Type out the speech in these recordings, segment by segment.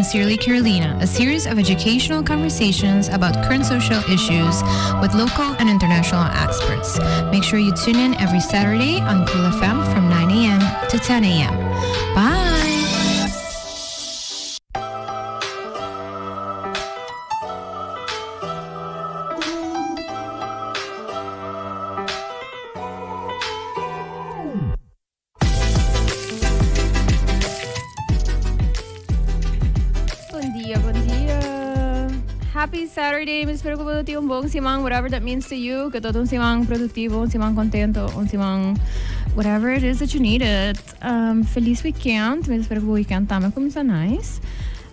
Sincerely Carolina, a series of educational conversations about current social issues with local and international experts. Make sure you tune in every Saturday on Cool FM from 9 a.m. to 10 a.m. Bye! Happy Saturday, mis espero que produtivo un bong simang, whatever that means to you, que todo un simang productivo, un simang contento, un simang whatever it is that you need it. Feliz weekend, mis espero que weekend tama comienza nice.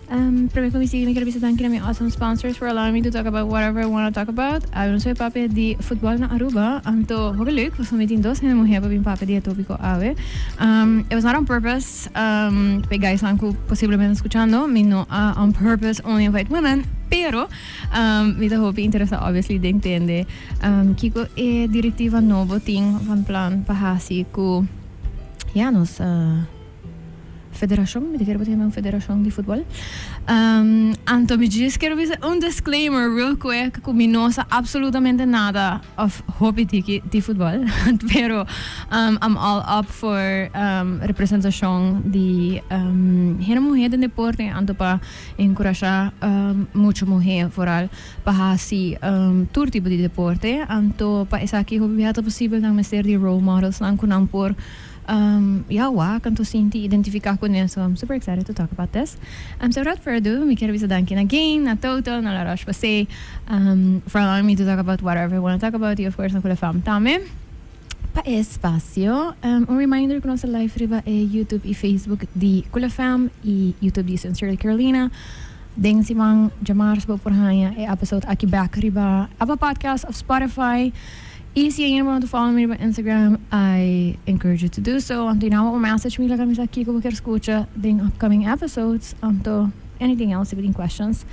Primeiro que me siga, me quero visitar aqui my awesome sponsors for allowing me to talk about whatever I want to talk about. Eu sou papi de futebol na Aruba, então hoe leuk, was we meeting dos en mo hebben bin papi de tópico ave. It was not on purpose. Pe guys anku posiblemente escuchando, me no on purpose only invite women. Pero, vi da hoop interessa obviously de entende. Kiko e direttiva novo ting van plan pahasi ku ja nos federação, me quero botar uma federação de futebol. Então me diz quero dizer disclaimer real quick que me não sabe absolutamente nada of hobby de futebol, pero I'm all up for representação de gente mulher de deporte, então para encorajar muita mulher foral para assim todo tipo de deporte, então para essa aqui hobby é possível também ser de role models não com por canto sinti identificar com isso. I'm super excited to talk about this. So without further ado, me quero visitar aqui again, na Total, na La Roche-Posay, for allowing me to talk about whatever I want to talk about, e of course, na Cool FM também. Pa espaço, reminder que nossa live riba é YouTube e Facebook de Cool FM e YouTube de Sincerely Carolina. Ding si mang jamar sa por hanya e episode aqui back riba Apple Podcast of Spotify. If you want to follow me on Instagram, I encourage you to do so. Until now, message me like I'm aqui que eu quero escutar the upcoming episodes. Until anything else, if you have questions,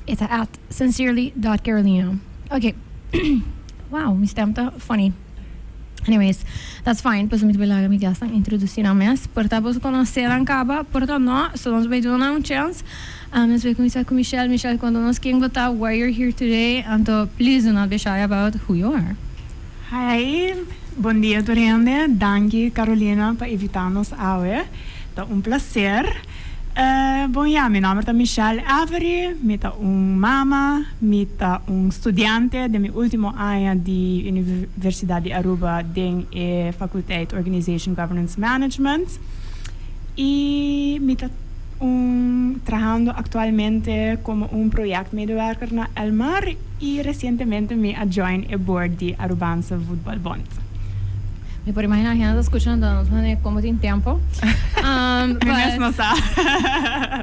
it's at sincerely.carolina. Okay. Wow, me stamta funny. Anyways, that's fine. Pues me bilaga mi gasta introduzir a mes. Porta vos conhecer an caba, porta no, so nós vai dar uma chance. Nós vai começar com Michelle. Michelle, quando nós queremos botar why you're here today, então please do not be shy about who you are. Hi, bom dia Toriande. Danke Carolina para invitar-nos hoje. É prazer. Bom dia, meu nome é Michelle Avery, eu sou mama, eu sou estudante de meu último ano de Universidade de Aruba em Faculdade de Organization Governance Management e eu estou trabalhando atualmente como projeto medewerker na Elmar e recentemente me joined a board de Arubanse Voetbal Bond. Me pode imaginar que anda escutando como tem tempo. But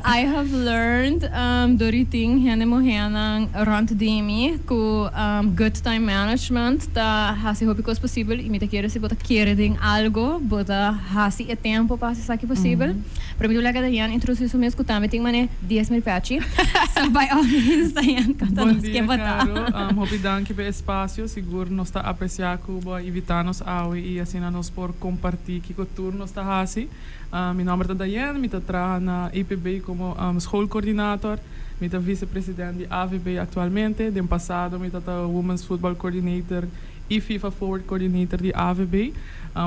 I have learned doriting hene mohena rond demi ku good time management ta hasi hobby cos possível e me querer se bota querer ding algo bota hasi e tempo para se saque possível. Para mim lega da Ian introduzir isso mesmo também tem mané 10,000 patchy. So by all means Ian conta nos que botar. Hobby danke pelo espaço, seguro nos está apreciar Cuba invitar-nos ao e assim nos por compartilhar que o tour nos está hasi. Meu nome é Diane, eu trabalho na IPB como schoolcoördinator, eu sou vice-presidente da AVB atualmente, no passado eu sou Women's Football Coordinator e FIFA Forward Coordinator de AVB,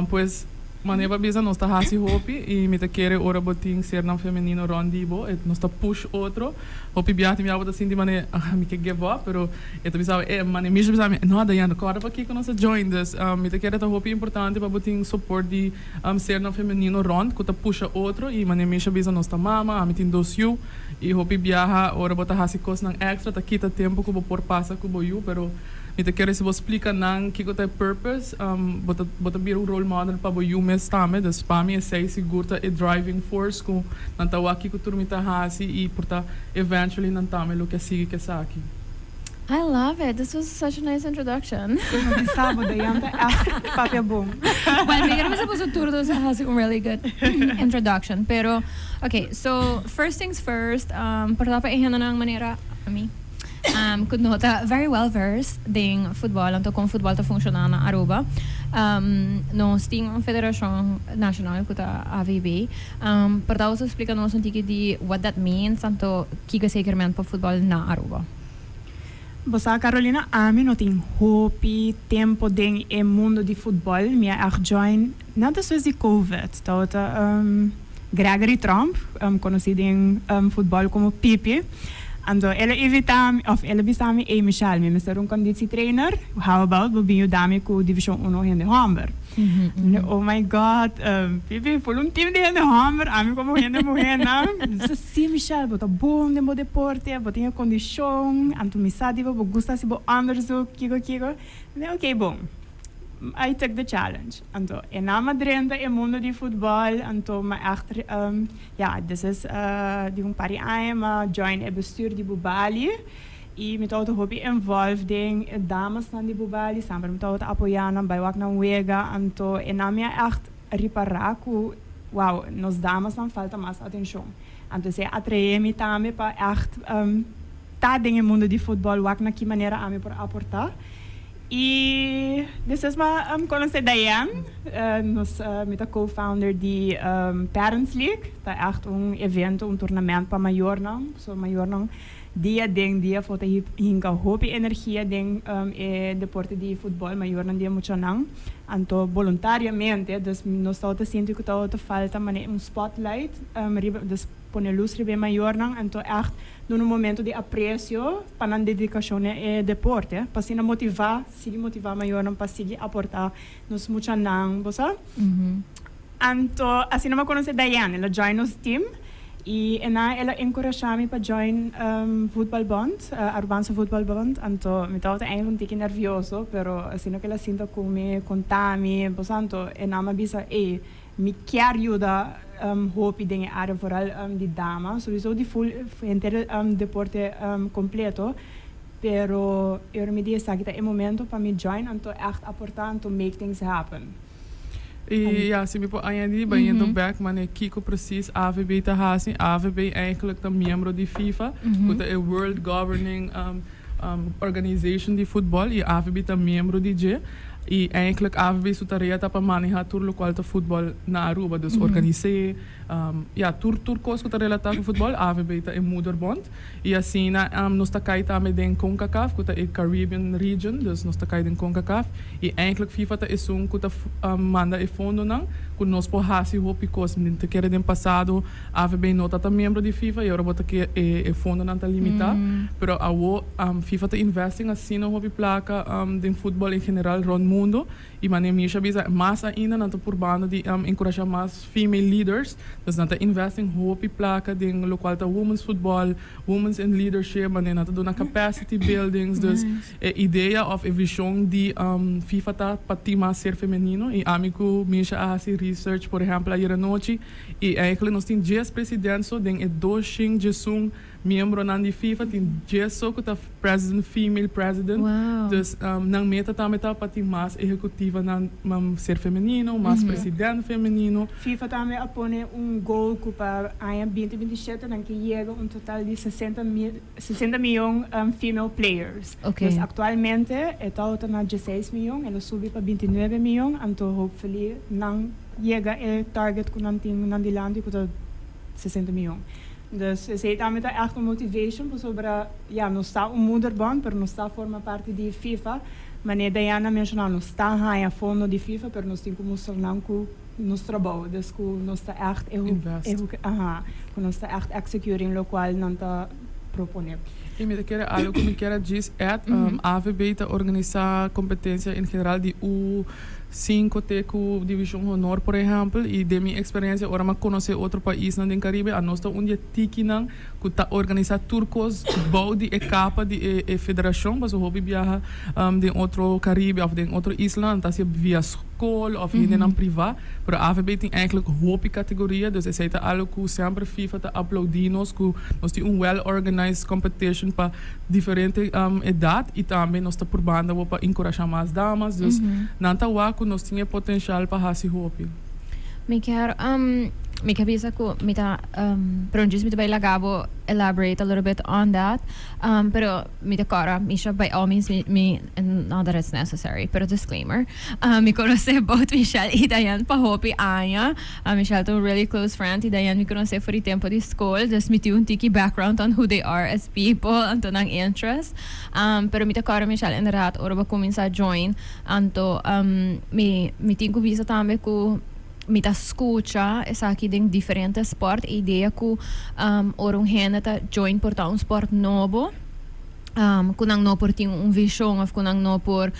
pois maneira bisa nós está hasi hopi e me querer ora botin ser não feminino rondibo e nós está push outro hopi biati me abo assim de maneira me que give up pero eu bisa mane me bisa não da yando agora para aqui que nós join this me querer tá hopi importante para botin support de ser não feminino rond que tá puxa outro e mane me bisa nós está mama me tem dos you e hopi biaha ora botar hasi cos nang extra tá quita tempo que vou por passa que vou you pero me querer se vou explicar nang que é purpose bota bir um role model para o mes tame das para mim é sei segura é driving force com nantawa aqui que turma tá hasi e porta eventually nantame lo que sigue que aqui. I love it. This was such a nice introduction. Sábado yanda papel bom. Well, me quero supposed to this has a really good introduction. Pero okay, so first things first, para pa ihana ng manera ami. Could nota very well versed ding football, anto kung football ta funciona na Aruba. nós temos uma federação nacional que é a AVB. Para você explicar nós um pouquinho de what that means, tanto que seguramente para futebol na Aruba. Bossa Carolina, a mim não tem hope, tempo dentro do mundo de futebol. Minha join nada só de COVID. Então, Gregory Trump, conhecido em futebol como Pipi. Então, ele evita, of ele bisami e Michel, me ser conditie trainer. How about we dame com division 1 in de Hamburg. Oh my God, Pipi, por team de in de Hamburg, a mim como in de mulher, não? Sim, Michel, bota bom de mo deporte, bota em condição, anto me sabe, bo gusta se bo anders do, kigo. Okay, bom. I took the challenge. Então, en na Madrid, in mundo de futebol, então, maar achter, dit is die een paar jaar, maar join het bestuur die Bubali. E met auto hobby involved in dames van die Bubali, samen met auto apoiana, bij wat nou wega, então, en na minha echt reparar que, wow, nos dames dan falta mais atenção. Então, se atrair-me também para echt, tá dentro do mundo de futebol, wat na que maneira a me por aportar. E this is my conhecer Diane, nós met de co-founder de Parents League, dat is echt een event, een tournament para maior não, so maior não, dia voor de hinga hoop energie ding deporte de futebol maior não dia muito não, anto voluntariamente, dus nós estamos sentindo que está falta mas spotlight, dus pone luz ribe maior não, anto echt num momento de aprecio para a dedicação e deporte, para se motivar maior não para seguir aportar nos muito não, você? Anto assim não me conhece Diane, ela join nos team e ela encorajou-me para join voetbalbond, Arubaanse voetbalbond, anto me estava ainda um pouco nervioso, pero assim que ela sinta comigo, contar-me, você anto ela me avisa me quer ajudar hoop dingen área vooral die dama, sowieso die full entire deporte completo, pero eu me disse que é momento para me join and to echt aportar to make things happen. E ja, se me pôr aí bij je back, maar ik kijk precies AVB te hazen. AVB eigenlijk de membro de FIFA, dat is World Governing Organization de voetbal. E AVB de membro de G. E eigenlijk AVB sua tarefa para manejar tudo o qual futebol na Aruba, dus organiseer, tudo coisa que relata com futebol, AVB é moederbond. E assim, nós está cai também em CONCACAF, que é Caribbean region, dus nós está cai em CONCACAF. E eigenlijk FIFA é que manda e fundo não, que nós por hasi hopi coisa, não quer de passado AVB não está membro de FIFA e agora bota que é fundo não está limitado, pero a FIFA está investing assim no hopi placa de futebol em geral rond mundo e maneira bisa mais ainda na por banda de encorajar mais female leaders, dus na investing hopi placa de local ta women's football, women's in leadership, maneira na dona capacity buildings, dus ideia of a visão de FIFA ta para ser feminino e amigo misha a research por exemplo ayer noite e eigenlijk nós tem 10 presidentes so den doshing jesung membro nan de FIFA tem 10 so que tá president female president, dus nang meta também tá para ter mais executiva nan ser feminino, mais presidente feminino. FIFA também apone goal para em 2027 dan que chega total de 60 milhões female players. Okay. Dus atualmente está na 16 milhões, ela subiu para 29 milhões, então hopefully não chega o target que não tem na dilante que 60 milhões. Dus ze também tá echt een motivation sobre nós está moederbond, pero nós está forma parte de FIFA, mas ne Diana mencionou nós está a fundo de FIFA, pero nós tem como tornar com nos trabalho, dus que nós está echt que nós está echt executing lo qual não está proponer. E me quer algo que me quer dizer é AVB tá organizar competência em geral de U5 teco divisão honor por exemplo e de minha experiência agora me conhecer outro país no Caribe a nós tá onde tiki não que tá organizar turcos bau de capa de federação mas o hobby viaja de outro Caribe of de outro isla tá se via school of in een privé pero AVB tem eigenlijk hoop categoria dus é tá algo que sempre FIFA tá uploadinos que nós tem well organized competition para diferente idade e também nós tá por banda para encorajar mais damas dus não tá nós tinha potencial para hasi hopi. Me quero mi capisco que pero just mi lagabo elaborate a little bit on that. Pero mi cara, Misha, by all means, not that it's necessary, pero disclaimer. Mi conoce both Michelle y Diane pahopi Anya. Michelle to really close friend. Y Diane mi conoce for the tempo di school. Just mi un tiki background on who they are as people, anto ng interest. Pero mi cara, Michelle, inderdaad, ora ba comienza a join. Anto, mi tinko visa tambe ku mita escucha essa aqui tem diferentes sport ideia que orang gente tá join portar sport novo kunang no por ting visão of kunang no por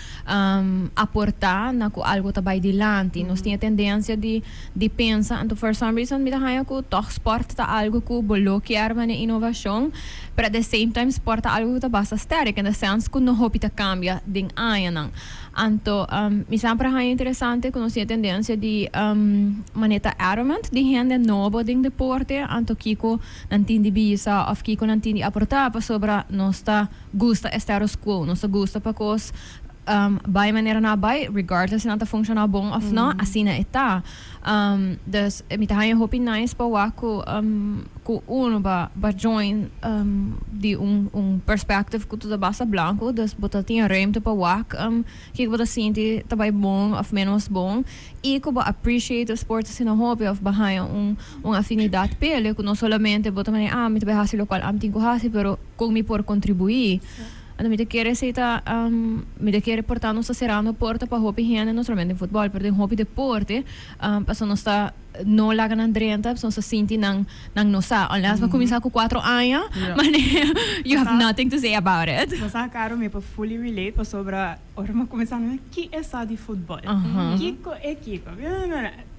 aportar na ku algo tabay dilante nós tinha tendência de pensar and for some reason mita haya ku toch sport ta algo ku bloquear na inovação but at the same time sport ta algo ta basta sterk in the sense ku no hopita cambia ding ayanang anto mi sempre haya interessante ku nós tinha tendência de maneta armament de gente novo ding deporte anto kiko nantindi bisa of kiko nantindi aportar pa sobra nosta gusta status quo, não se gusta para cos by maneira na by regardless se não tá funcionar bom ou não, assim é tá. Dus me tá hanya hope nice para waku uno ba join de perspective que tudo basta blanco, dus bota tinha ruimte para wak que bota sente tá bom of menos bom e que ba appreciate o sport assim na hobby of bahaya afinidade pele que não solamente bota maneira me tá bem hasi local tinko hasi pero com me por contribuir. Ano mi te quiere seita mi te quiere portar nos serano porta para hobby gente não somente em futebol, pero em hobby deporte, passo nos está no lagan andrenta, so sa sinti nang nosa. Unless ma começar com 4 anos, mas you have nothing to say about it. Nossa, caro, me fully relate pa sobra ora ma começar que é sa de futebol. Kiko é Kiko.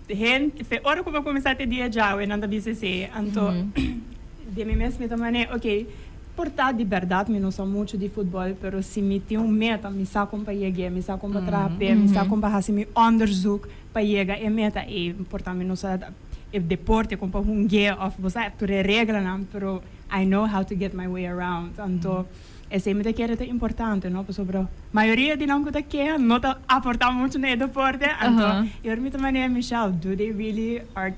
Gente, ora como começar a ter dia já, e nanda BCC, anto de mim mesmo também, ok. Portar de verdade, me não sou muito de futebol, pero se me tem meta, me sa com para chegar, me sa com para traper, me sa com para fazer me onderzoek para chegar, é meta, e portar me não sou é deporte com para guia of você tu regra não, pero I know how to get my way around, então esse me que é importante, não, sobre maioria de não que quer, não tá aportar muito no deporte, então eu me também Michelle, do they really are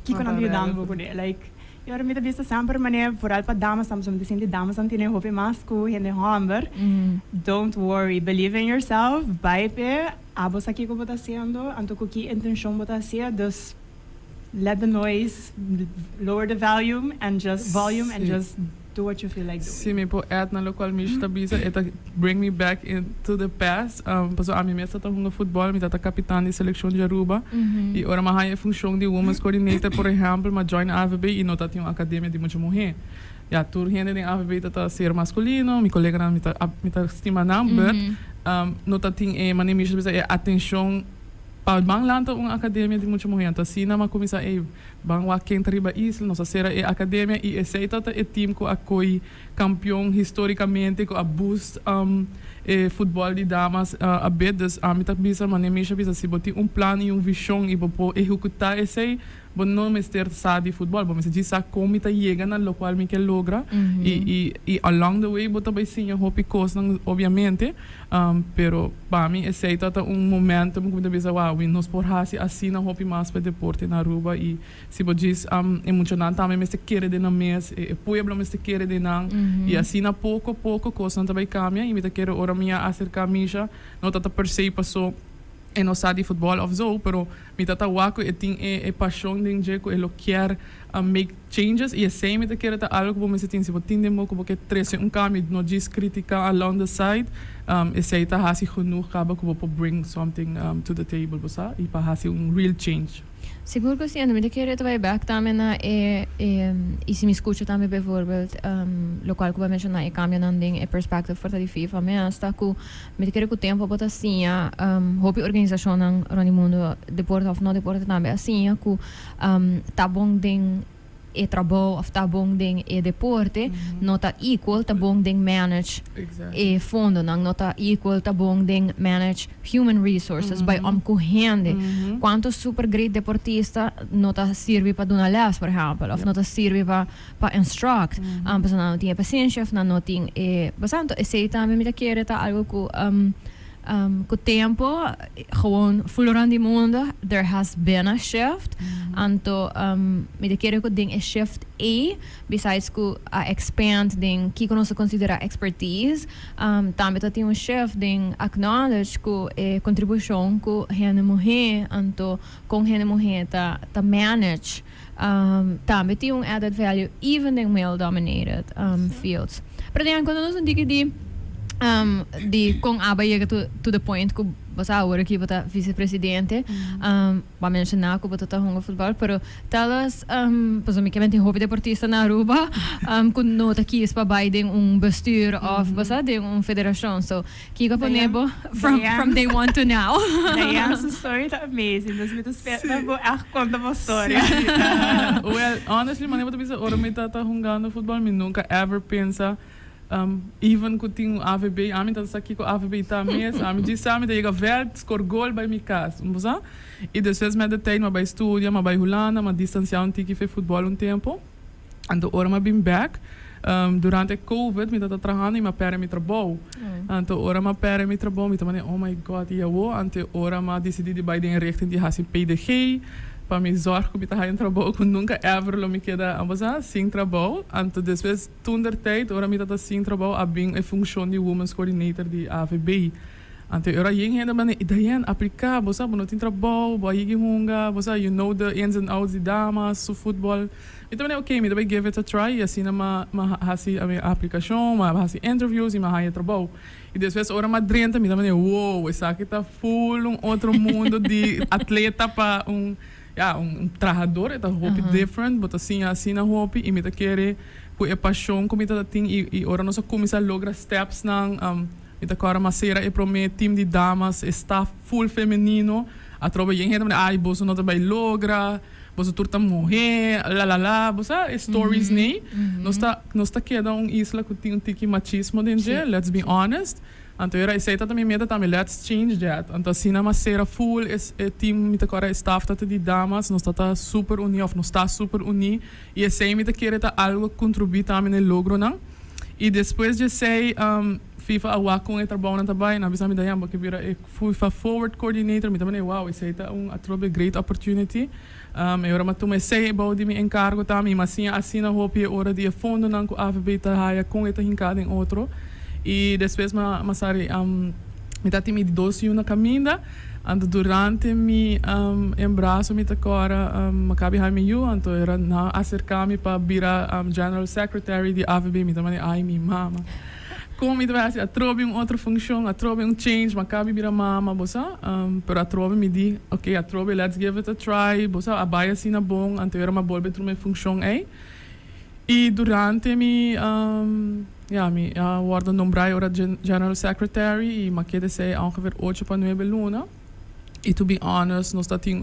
que quando ajudando com like eu me vista sempre maneira vooral para damas estamos dizendo damas não têm roupa masco e nem hamber don't worry believe in yourself vai pe abos aqui como está sendo anto que intenção está sendo dus let the noise lower the volume and just do what you feel like doing. Sim, me po add na local mish tabisa eta bring me back into the past. Paso a mim mesmo tá jogando futebol, me tá capitã de seleção de Aruba. E ora ma haya função de women's coordinator, por exemplo, ma join AVB e nota tinha uma academia de muita mulher. Ja, tur gente de AVB tá ser masculino, mi colega na me tá estima number. Nota tinha ma nem mish tabisa atenção para bang lanta academia de muita mulher. Então assim na ma começa bang wa quem riba isla nossa será academia e aceita o time que acolhe campeão historicamente que a boost futebol de damas a bedes a mita bisa manemisha bisa se botar plano e visão e para executar esse bom não me ter sa de futebol bom me se diz como mita chega na local me que logra e along the way bota vai sim hope cost obviamente pero para mim aceita momento como mita bisa wow nos por hasi assim na hope mais para deporte na Aruba e se bo diz emocionante também me se querer de na mês e pueblo me se querer de não e assim na pouco coisa também cambia e me te quero ora minha acercar misha não tá per se passou e não sabe futebol of zo pero me tá waco e tem paixão de jeito ele quer make changes e assim me te quero tá algo como me se tem se botin demo como que trece cambio não diz crítica along the side e sei tá hasi genoeg acaba como para bring something to the table bosa e para hasi real change. Seguro que sim, me queria também back também na e se me escuta também bijvoorbeeld local que vai mencionar e cambia nanding e perspective for the FIFA mas está com me queria que o tempo bota assim hobby organização nang roni mundo deporte of no deporte também assim que tá bom ding e trabalho of tá bom ding e deporte não tá equal tá bom ding manage e fundo não tá equal tá bom ding manage human resources by correndo quanto super great deportista não tá serve para dar les por exemplo of não tá serve para instruct pessoa não tinha paciência of não tinha bastante e sei também me querer tá algo que com o tempo, gewoon verloren die mundo, there has been a shift. Anto, me de quero que ding a shift besides que a expand ding que nós considera expertise, também tem um shift ding acknowledge que contribuição que gente mulher, anto com gente mulher ta manage. Também tem um added value even in male dominated fields. Pero then quando nós digo de com aba chega to the point que você agora aqui bota vice-presidente vai mencionar que bota hongo futebol pero talas pois me que tem hobby deportista na Aruba com nota aqui para Biden bestuur of você de federação so que go ponebo from day one to now. Diane's story is amazing. Dus met de spet na bo echt conta uma história. Well, honestly, man, eu tô ora me tá jogando futebol, me nunca ever pensa even que tinha AVB, a mim tá aqui com AVB tá mesmo, a mim disse a mim chega ver score gol by minha casa, não e depois me de tempo vai estudar, me vai Holanda, me distanciar um tique foi futebol um tempo, então ora me been back. Durante COVID, me tá trabalhando e me perde meu trabalho. Então ora me perde meu trabalho, me também oh my god, e eu ante ora me decidi de vai de richting de hasin PDG. Para me zorg que eu em trabalho que nunca ever lo me queda sem trabalho. Então depois toender tijd ora me tá sem trabalho a bem a função de women's coordinator de AVB. Então ora yeng ainda mas ideia aplicar, você não tem trabalho, vai ir hunga, você you know the ins and outs de damas, so futebol. Então é okay, me deve give it a try, assim ma hasi a minha aplicação, ma hasi interviews e ma haya trabalho. E depois ora me drenta me também wow, essa aqui tá full outro mundo de atleta para trabajador, é hope different, but assim na hope e me tá querer com a paixão como tá tem e ora nós começar a lograr steps nang me tá agora uma sera e promete time de damas está full feminino a tropa e gente ai você não vai logra você turta morrer la você stories nem nós tá queda isla que tem tique machismo dentro let's be honest. Então era isso também meta também let's change that. Então assim na sera full é team me agora staff tá de damas nós tá super uni of nós tá super uni e esse me tá querer tá algo contribuir também no logro não e depois de sei FIFA a com o trabalho também na visão me daí porque vira FIFA forward coordinator me também wow isso tá a trobe great opportunity eu era mas sei about me encargo também mas assim na hope hora de fundo não com AVB tá haia com eta hincada em outro e depois masari me tá time de 12 na caminda ando durante mi embraço me agora macabi hai me então era na acercar-me para virar general secretary de AVB me também ai mi mama como me deve a trobe outra função a trobe change macabi vira mama bossa pero a trobe me di okay a trobe let's give it a try bossa a baia assim na bom então era uma bolbe tru minha função e durante mi mi word nombrei ora general secretary e me quede sei ongeveer 8 para 9 luna e to be honest nós tá tem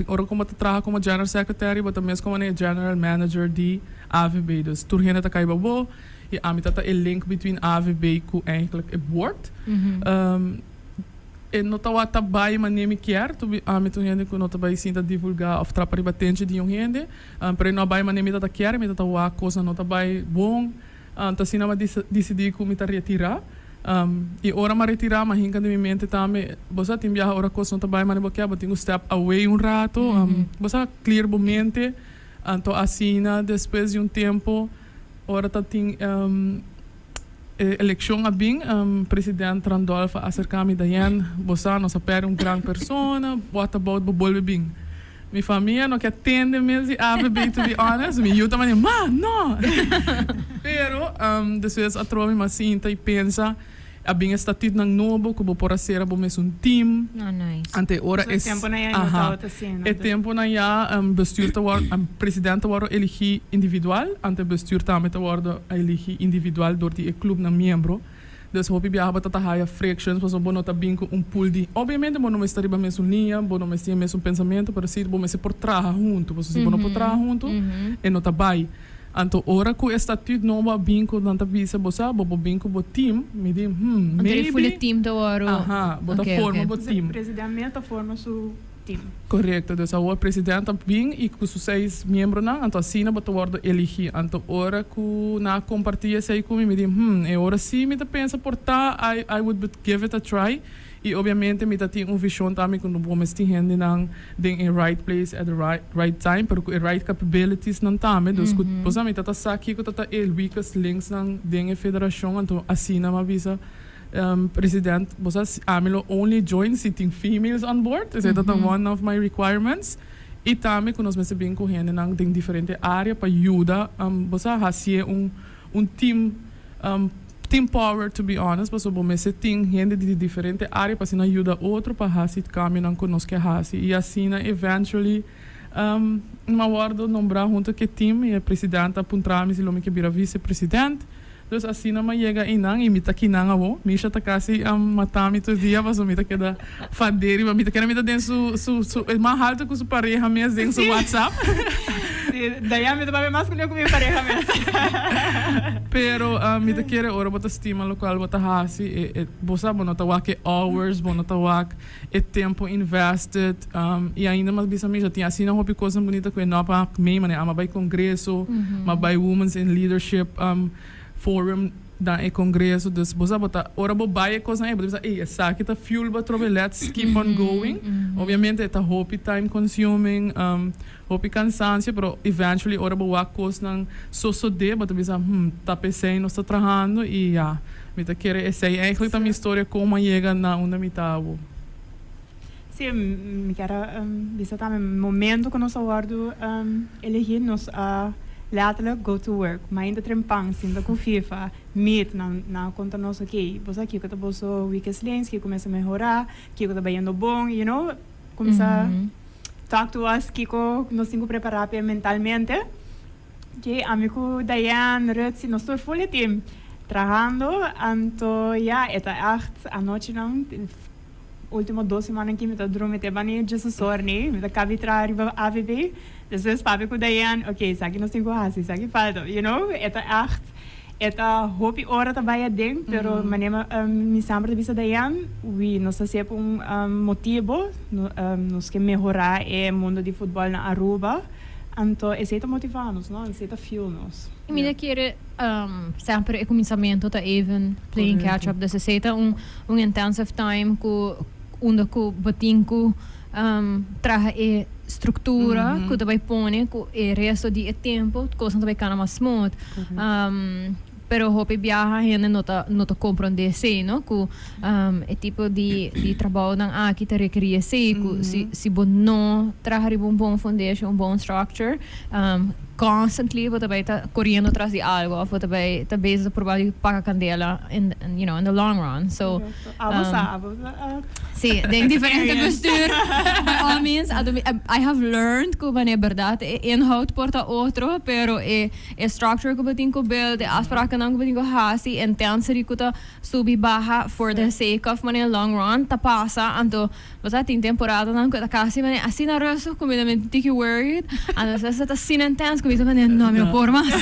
ora como te traga como general secretary but também como general manager de AVB dus turgene tá cai babo e a mitad é link between AVB com eigenlijk het board e nota wat bai maar neem ik jaar to a met gente que nota bai sinta divulgar of trapar batente de gente pero não bai maar neem dat keer met dat wa coisa nota bai bom tá sina ma decidi que me tá retirar e ora ma retirar ma hinca de minha mente também você tem viajar ora coisa nota bai maar nem porque tenho step away rato você clear bo mente então assim depois de tempo ora tá tem eleição a bem presidente Randolph acerca-me daí você não sabe grande persona what about bolbe bem minha família não quer atender mesmo AVB to be honest eu também não pero depois a troca me assim e pensa a bem está tudo nang novo que vou por serabo mesmo team nice ante ora é tempo na ya é tempo na ya bestuur te worden president te worden elegi individual ante bestuur também te worden elegi individual door die club na membro dus hoop ik dat dat haya frictions was bono tá bem com pool de obviamente bono me estaria mesmo linha bono me tinha mesmo pensamento para se bono me se por trás junto você bono por trás junto e não tá bai. Anto ora ku estatuut nova binko dan ta bisa bosa bobo binko bo team me di maybe full team do oro bota forma bo team presidente forma su team. Correcto, dus o presidente bem e com os 6 membros na, então assim na botar word elegi, então ora que na compartilha sei comigo me diz, é hora sim me pensa portar, I would give it a try. E obviamente me tem visão também quando vamos ter gente não den in right place at the right time, pero the right capabilities não também, dus que pois a mim tá aqui que tá el weakest links não den a federação, então assim na avisa president, você amilo only join sitting females on board, is that one of my requirements. E também quando nós me bem correndo não tem diferente área para ajudar, você fazer team team power, to be honest, mas o me tem gente de diferente área para ajudar outro para fazer caminho não conosco que fazer e assim eventually uma word nombrar junto que time e presidente apontar-me se lo me que vira vice-presidente. Dus assim não chega inang e mita kinang avo, misha ta kasi matami todo dia, mas o mita queda faderi, mas mita queda mita dentro su mais alto que su pareja mesmo dentro su WhatsApp. Daí a mita vai mais com minha pareja mesmo. Pero mita queda ora bota estima local bota hasi e bosa bonota wak hours, bonota wak e tempo invested e ainda mais bisa me já tinha assim não hobby coisa bonita que não para mim, mas ama vai congresso, mas vai women's in leadership forum da e congresso dus bosa bota ora bo baie coisa é bosa essa que tá fuel ba trobe let's keep on going obviamente tá hope time consuming hope cansancio pero eventually ora bo wa coisa não so de bota bisa tá pensando nós tá trabalhando e ja me tá querer essa é eigenlijk tá minha história como chega na uma mitavo. Sim, me quero bisa também momento que nós aguardo elegir nos letterlijk go to work, maar in de trempang, in de FIFA, meet na conta nosso aqui, você aqui que tá bolso weekends links, que começa a melhorar, que tá bem bom, you know, começa a talk to us, que nós temos que preparar mentalmente, que amigo Diane, Ruth, nós estamos full team, trabalhando, então ja, eta echt a noite não, último 2 semanas que me tá dormindo, bani Jesus sorni, me tá cabitra arriba AVB. Dus papi com Diane, ok, sabe nós temos que fazer, sabe falta, you know, eta hopi ora também ding, pero manema me sempre bisa Diane, nós sempre motivo, nós que melhorar o mundo de futebol na Aruba, então esse é motivar-nos, não, esse é fuel-nos. E me quer sempre o começamento tá even playing catch up, dus esse é intensive time onde que batinco traga estrutura que também põe que o resto do tempo coisa também cana mais smooth pero hope viaja gente não tá compreender se não que é tipo de trabalho não aqui te requer se bom não trazer um bom foundation um bom structure constantly você vai estar correndo atrás de algo você vai estar busy provar de pagar candela in the long run so sim tem diferente postura by all means I have learned que é verdade inhoud porta outro pero é structure que você tem que build é afspraken que você tem que fazer intensity que tá subir barra for the sake of in the long run tá passa então você tem temporada não que tá quase assim na resto completamente tiki worried and você tá assim intense que você não me por mais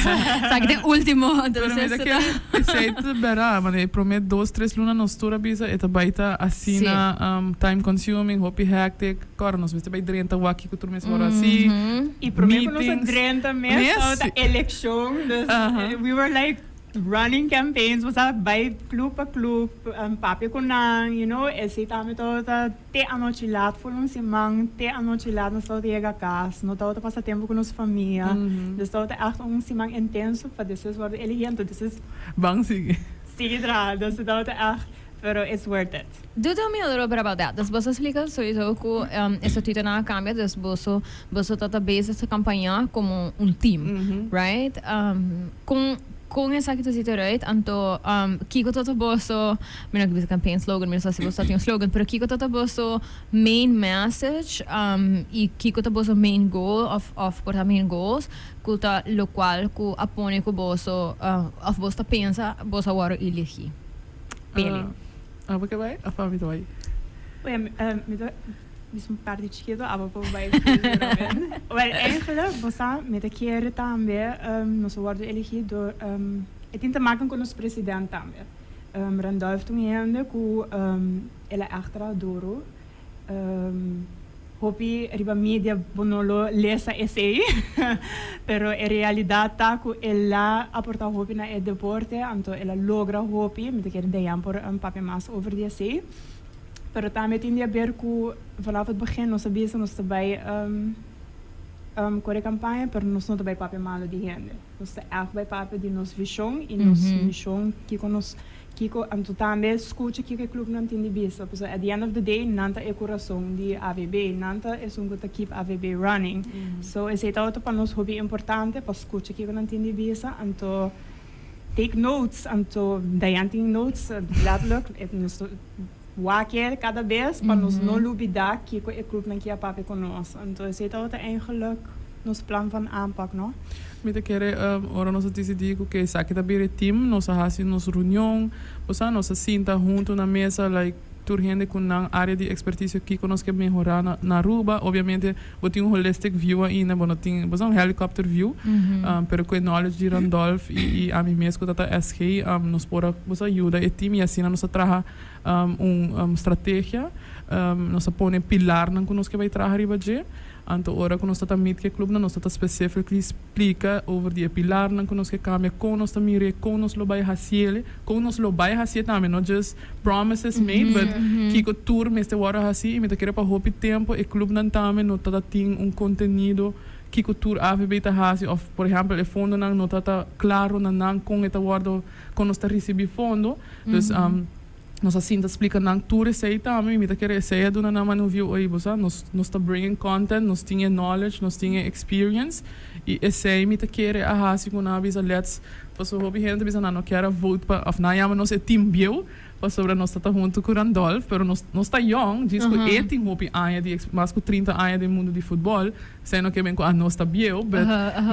sabe que último pero me daqui receita berá mas prometo 2-3 lunas nos tura bisa eta baita assim na time consuming hope hectic cornos você vai 30 aqui que turma fora assim e prometo nos 30 mês da eleição we were like running campaigns was by club a club papi kunang you know esse também toda te anoche laat voor ons man te anoche laat nos todo chega casa no todo passa tempo com nossa família dus todo echt ons man intenso para desses worden elegante desses bang sigue dra dus todo echt pero it's worth it. Do tell me a little bit about that. Dus você explica sowieso que essa tudo na cambia, dus você tá base essa campanha como team, right? Com essa que tu cita right, então Kiko tota bosso, mina que campaign slogan, mina se você tem um slogan, pero Kiko tota bosso main message e Kiko tota bosso main goal of porta main goals, kuta lo qual ku apone ku bosso of bosta pensa bossa agora elegir. Pele. Porque vai? A família vai. Een paar dingetjes, maar bij wel eigenlijk, we met de keren tambe, nos worden elegid door, het in te maken met ons president tambe. Randolph toen heende, ku ela achteraf doro, hopi riba mídia bonolo lesa essay, pero en realidad taku ela aporta hopi na el deporte, anto ela logra hopi, me te quero dayan por een papi mais over die essay. Pero também tinha a ver com, vanaf het begin, nós sabíamos nós também com a campanha, pero nós não também papi malo de gente. Nós estamos echt bij papi de nos visão e nos missão que nós Kiko, anto também escuta que o clube não tem de vista. Porque at the end of the day, nanta é coração de AVB, nanta é que keep AVB running. So, esse é algo para nós hobby importante, para escutar que não tem de vista, anto take notes, anto daí tem notes, letterlijk, nós waken cada vez, para nós não olvidar que o clube não quer papi conosco. Então, esse é algo eigenlijk nos plan van aanpak, no? Me te quere ora nós decidir que saque da bire team, nós hasi nos reunião, posa nós sinta junto na mesa like turgende com na área de expertise que nós quer melhorar na Aruba, obviamente botar holistic view ainda, botar helicopter view, pero com knowledge de Randolph e a mim mesmo que tá SG, nos pora bosa ajuda e time e assim nós traha estratégia, nós põe pilar na que nós que vai trabalhar riba de anto ora que nós está meet que clube nós está specifically explica over die pilar na que nós que cambia com nós também com nós lo vai haciele com nós lo vai haciele também not just promises made but que o tour meste hora assim e me te querer para hope tempo e clube não também não tá tem conteúdo que o tour AVB tá haci of por exemplo o fundo não tá claro não com eta word com nós tá receber fundo então nós assim explica na tour esse também me tá querer esse do na mano viu aí você nós tá bringing content nós tinha knowledge nós tinha experience e esse me tá querer a hasi com na bisa let's passou hobby gente bisa não quer vote para of na yama nós é team bio sobre nós tá junto com Randolph pero nós tá young diz que é team hobby aia de mais com 30 anos do mundo de futebol sendo que bem com a nós tá bio but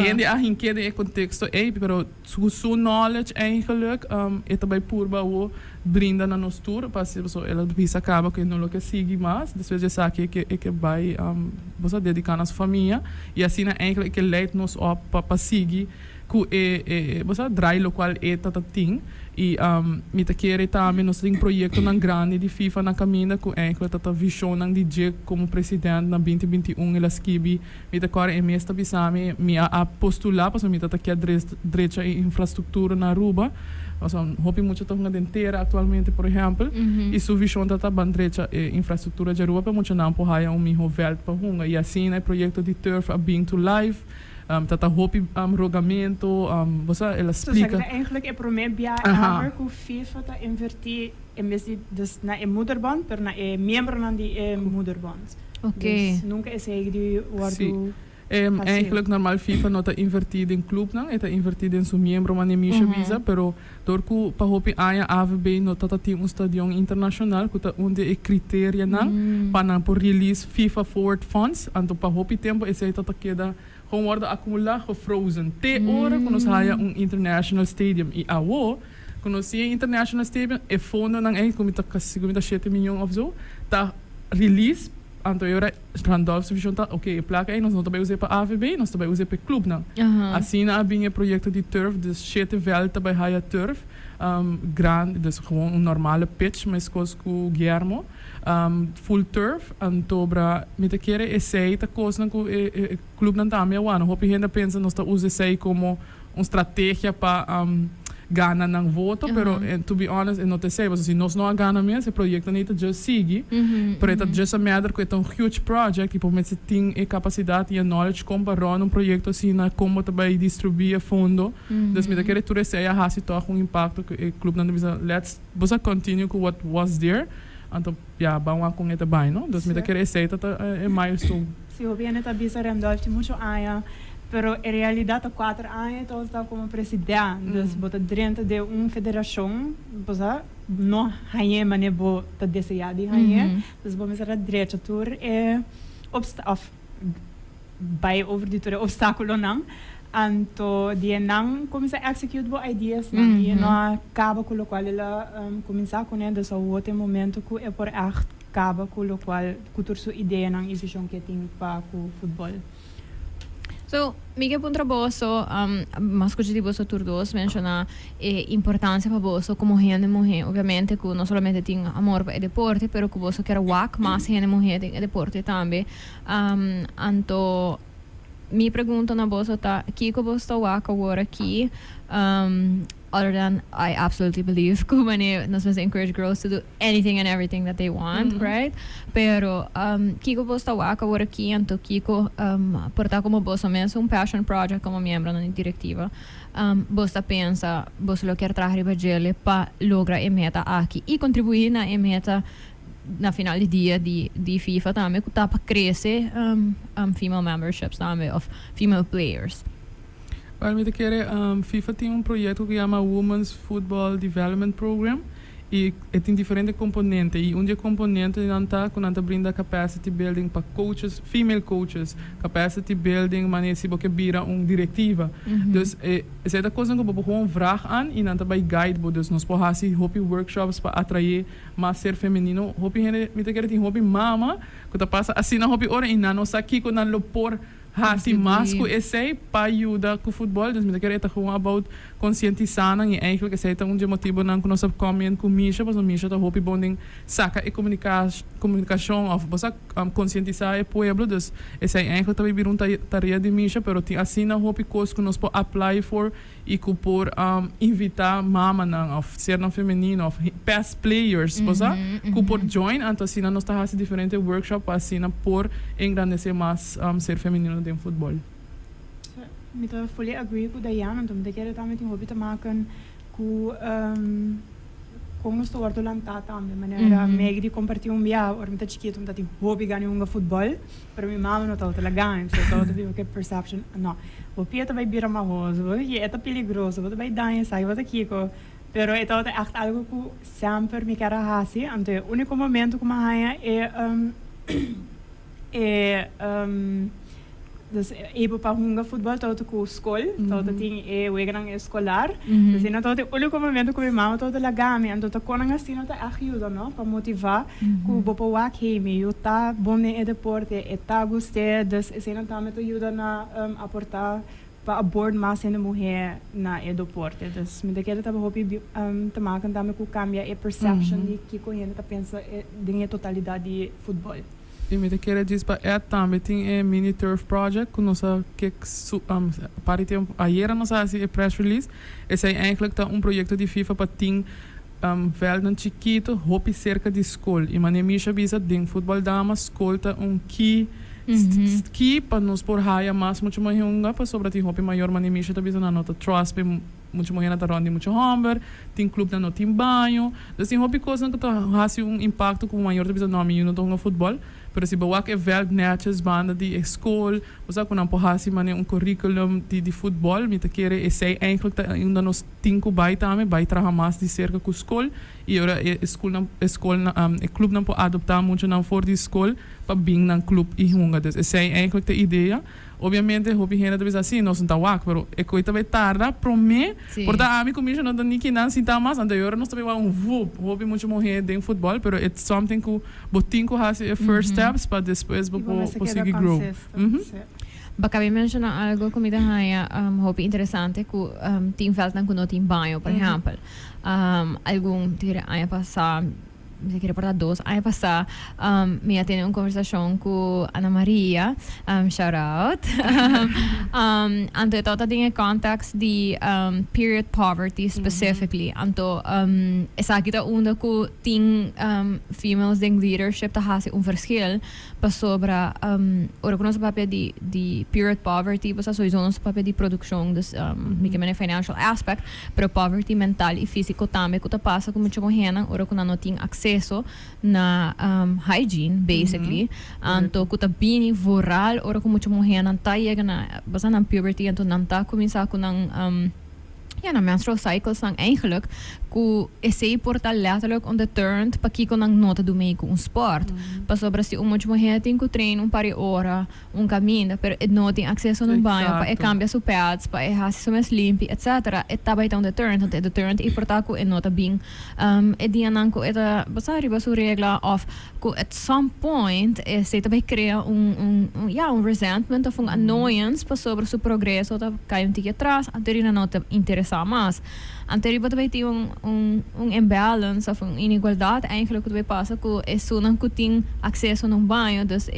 gente a hinque de contexto é pero su knowledge eigenlijk é também purba o brinda na nos tour para se ela bisa acaba que não lo que sigue mais depois já sabe que vai você dedicar na sua família e assim eigenlijk que leidt nos op para seguir que você drive lo qual é tata ting e me te querer também nós tem projeto na grande de FIFA na caminha com eigenlijk tata visão na DJ como presidente na 2021 ela skibi me te querer é mesmo bisame me a postular para me tata que direita e infraestrutura na Aruba hopi muito tão na inteira atualmente por exemplo e sua visão tata bandrecha e infraestrutura de Aruba para muito não porraia miho veld para hunga e assim é projeto de turf a being to life tata hopi rogamento você ela explica so eigenlijk é para mim bia ever que FIFA tá investir em vez dus na moederband per na membro na die moederband dus nunca é sei de guardo eigenlijk normal FIFA não está invertido em clube não está invertido em seu membro mas nem visa pero door que para hopi aia AVB não está tem stadion internacional que tá onde é critério não para por release FIFA forward funds anto para hopi tempo esse aí tá queda gewoon worden acumular gefrozen. Te ora quando saia international stadium e awo quando se international stadium e fundo nang como tá 7 milhões of zo tá release anto ora Randolph vision tá ok placa aí nós não também usar para AVB nós também usar para clube não assim na binha projeto de turf de 7 velta by high turf grande dus gewoon normale pitch mas coisa com Guillermo full turf antobra me te querer esse tá coisa com clube não tá meu ano hope ainda pensa nós tá usa esse como uma estratégia para gana ng voto pero to be honest não te sei se nós não gana mesmo esse projeto nem tá just sigue pero tá just a matter que é um huge project e por me tem a capacidade e a knowledge comparar projeto assim na como também distribuir fundo dus me te querer tu esse a hasi toch impacto que o clube não bisa let's bosa continue com what was there então já vamos com eta bem não dus me te querer esse tá é milestone se o bem tá bisa Randolph tem muito aia pero em realidade há 4 anos eu estou como presidente dus bota dentro de federação bosa não hanhe mane bo tá desejado hanhe dus vamos ser a direita tour é by over de tour obstáculo não anto die não começa a execute bo ideas não die não acaba com o qual ela começar com ele dus ao outro momento que é por echt acaba com o qual cultura sua ideia não e visão que tem para o futebol. So, Miguel puntra boso, mas que de boso turdos menciona importância para boso como gente mulher, obviamente que não somente tem amor para o deporte, pero que boso quer wak mais gente mulher tem deporte também. Anto mi pergunta na boso tá, que boso está wak agora aqui, other than I absolutely believe que nós vamos encourage girls to do anything and everything that they want, right? Pero Kiko bosta waka agora aqui, então Kiko portar como bosta mesmo passion project como membro na diretiva. Bosta pensa, bosta lo quer trazer para ele para lograr a meta aqui e contribuir na meta na final de dia de FIFA também, que tá para crescer female memberships também of female players. Well, me querer, FIFA tem um projeto que chama Women's Football Development Program e tem diferentes componentes e um dos componentes não está com nada brinda capacity building para coaches, female coaches, capacity building maneira se você vira diretiva. Então, essa é coisa que eu vou vraag aan e não está by guide, dus nós podemos fazer hobby workshops para atrair mais ser feminino. Hobby me querer tem hobby mama, que tá passa assim na hobby hora e não aqui com não lopor hasi mas ku essay para ajudar com o futebol, dus me querer gewoon about conscientizar e eigenlijk esse é motivo não que nós comem com Misha, mas Misha tá hobby bonding saca e comunicação of bosa conscientizar o pueblo, dus esse é eigenlijk também vir tarefa de Misha, pero tem assim na hobby coisa que nós po apply for e que por invitar mama não of ser não feminino of past players, bosa que por join, então assim nós tá fazendo diferente workshop assim por engrandecer mais ser feminino dentro do futebol. Ik fully agree com Diana, então me quero também ter hobby te maken com como estou orando lá também, maneira meg de compartilhar dia, or me tá chiquito, me tá tem hobby ganhar futebol, para minha mama não tá lá ganhar, então tá vivo que perception, não, o Pieta vai virar marroso, e é tá perigoso, vai dar sai, vai aqui com pero é tá echt algo que sempre me quero fazer, então o único momento que me haia dus even para jogar futebol todo com escola, todo tem wegrang escolar, dus ina todo o único momento que minha mãe todo lá game, então tá quando assim não tá ajuda, não, para motivar, que o bopo wak hemi, eu tá bom no deporte, tá gostei, dus ina tá me ajuda na aportar para abord mais ainda mulher na deporte, dus me daquele tá hobby te maken também com cambia a perception de que correndo tá pensa de totalidade de futebol. E me querer dizer para também tem mini turf project que nós que para ter ayer nós fazia press release esse é eigenlijk tá projeto de FIFA para ter velden chiquito hobby cerca de escola e manemisha bisa ding futebol damas escola tá que para nos por raia mais muito mais junga para sobre ter hobby maior manemisha tá bisa na nota trust muito mulher na ronda muito hamber tem clube na nota em banho assim hobby coisa que tá faz impacto com maior tá bisa nome não tá futebol. Pero se bawa que velk netjes banda de escola, você quando porrasi mane curriculum de futebol, me te querer esse eigenlijk tá ainda nos tinco bai também, bai traha mais de cerca com escola e ora escola clube não pode adoptar muito não for de escola para bem na clube e hunga des. Esse eigenlijk a ideia. Obviamente, hobby gente talvez assim, nós não tá wak, pero é coisa bem tarda, para mim, por a mim comigo não dá nem que não sinta mais, anterior nós também um hobby muito morrer dentro futebol, pero it's something que botinho has a first steps, para depois conseguir grow. Baka mencionar algo que me dá hobby interessante que tem falta que não tem banho, por exemplo, algum tira aí passar me queria portar dois. Aí passar, me atendeu uma conversação com Ana Maria, shout out. Então, eu tinha contacts de period poverty specifically. Então, essa aqui é uma que tem females em leadership, tá fazendo verschil para sobre ora com nosso papel de period poverty, para só nosso papel de produção, dus me que financial aspect, pero poverty mental e físico também, que tá passa com muito morrendo, ora com não tem acesso na hygiene basically anto kuta bini voral ora como muito morrer não tá chega na basta na puberty anto não tá começar com Ja, na menstrual cycles zijn eigenlijk ku esse porta letterlijk onderturned pa kiko nang nota do meio com sport. Pa sobra si uma mulher tem que treino um par de hora, caminho, pero não tem acesso num banho, pa cambia su pads, pa hasi su mes limpi, etc. E taba então deterrent, então deterrent e porta ku nota bing e dia nang ku eta basari basu regla of ku at some point se também cria um resentment of annoyance pa sobra su progresso, ta cai tique atrás, anterina nota interessar mais. Anterior também tinha imbalance of inigualdade eigenlijk que passa que é só não tem acesso num banho, dus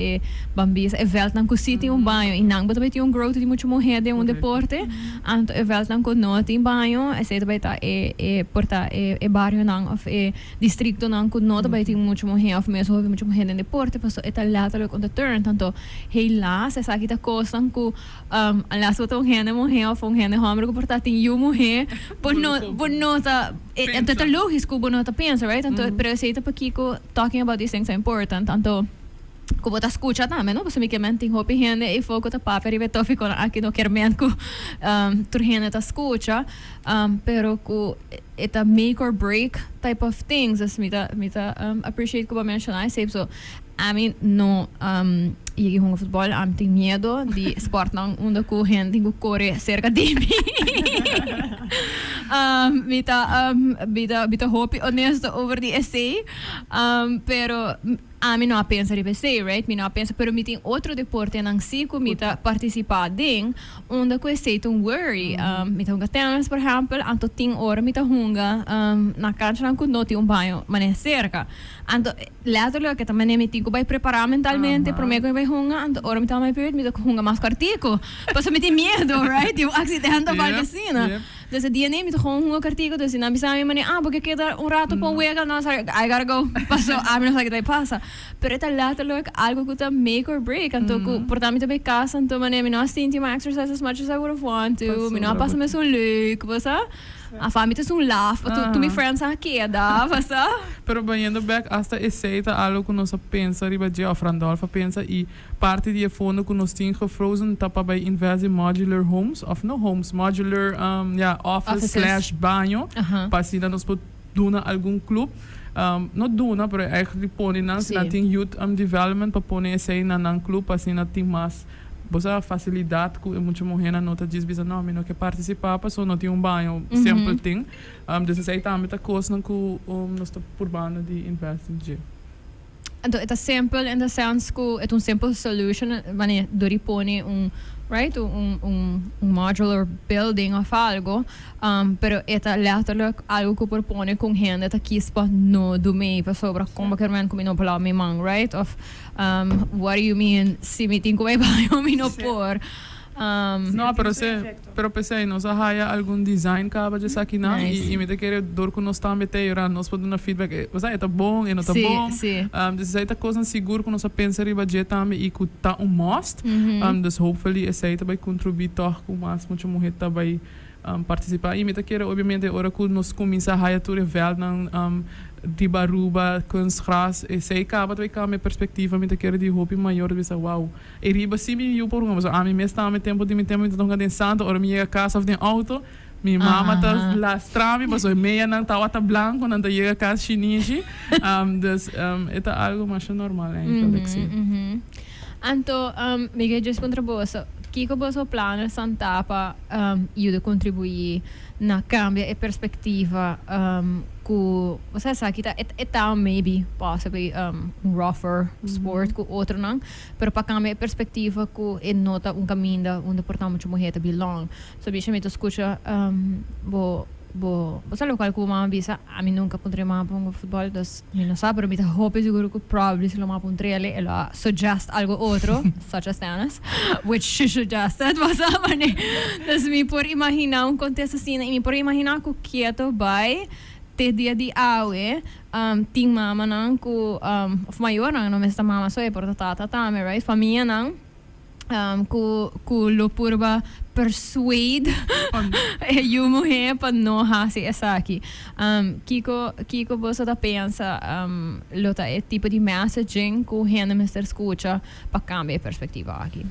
bambis velt não cosita um banho e não também tinha growth de muito mulher de deporte, anto velt não que não tem banho, esse também tá porta bairro não of distrito não que não também tem muito mulher of mesmo houve muito mulher de deporte, passou é letterlijk on the turn, tanto helaas essa aqui tá coisa que aliás o tão gente mulher of gente homem que porta tem mulher por não bonota é lógico que bonota pensa, right? Então pero se tá aqui talking about these things are important, tanto como tá escuta também, não? Você me quer tem hope gente e foco tá papel e veto fico aqui no quermen que turhene tá escuta, pero que it's make or break type of things as me tá appreciate como mencionar, sei so I mean no e eu futebol am tem medo de sport não onde que gente que corre cerca de mim bita hope honesto over the essay pero a mim não pensa de essay, right? Mim não pensa pero me tem outro deporte não si que me tá participar ding onde que essay don't worry me tá tennis por exemplo anto tem hora me tá hunga na cancha não que não tem banho mas cerca anto letterlijk que também me tem que vai preparar mentalmente para mim que vai hunga anto hora me tá mais period me tá hunga mais cartico passa me tem medo, right? Eu acidente vai assim, né? Dus het DNA met gewoon een artikel, dus dan bisa mi mani porque queda rato pa wega no I gotta go. Paso a mí no sé qué te pasa. Pero это letterlijk algo que tá make or break. Então portamento bem casa, então mani no sinti my exercise as much as I would have wanted to. Mi no passa me so leuk, passa. A família é laugh, tu me friends a queda, passa. Pero banhando back hasta eceita algo que nós pensa, riba de Randolph pensa e parte de fundo que nós tinha frozen tapa by invest in modular homes of no homes modular office / banho para nós pode dona algum clube não dona pero eigenlijk pone na tem youth development para pone esse na nan clube assim na tem mais boa facilidade que muita mulher não tá diz não me não quer participar passou não tem banho sempre tem desse aí também tá coisa que nós tá por banda de investir de então é simple in the sense que é simple solution mane doripone right modular building of algo pero é letterlijk algo que propone com gente tá quispa no do meio para sobra como que man como não falar me man right of what do you mean se me tem que vai me não por no, pero pensei, nós haya algum design acaba de aqui não e me te querer dor que nós também tem ora nós podemos dar feedback, você é tá bom e não tá bom. Dus é tá coisa seguro que nós pensa riba de também e que tá must. Dus hopefully esse tá vai contribuir toch com mais muita mulher tá vai participar e me te querer obviamente ora que nós começa a haya tudo vel não de baruba, kunstgras, esse acaba de cá minha perspectiva, me te quero de hope maior, de wow. E riba se me eu por mas a mim mesmo tá tempo de me tempo de tão dançando, ora minha casa of de auto, minha mama tá lastrami, mas o meia não tá wata branco, não tá chega casa chinese, dus é algo mais normal, hein, Anto, Miguel just contribuoso. Kiko boso plano santapa io de contribuir na cambia e perspectiva ku você sabe que tá maybe possibly rougher sport ku outro não pero para cambia perspectiva ku e nota caminho onde portamos muito mulher belong so bicho me escuta você local como uma bisa a mim nunca poderia mais para futebol dus me não sabe pero me hope seguro que probably se lo mais para trele ela suggest algo outro such as tennis which she suggested was amane dus me por imaginar contexto assim e me por imaginar que quieto vai ter dia de aue tem mama não que of maior não me está mama só é por tata também right família não ku lo purba persuade you mulher para não fazer essa aqui Kiko você tá pensa lota é tipo de messaging que o gente me escuta para cambiar perspectiva aqui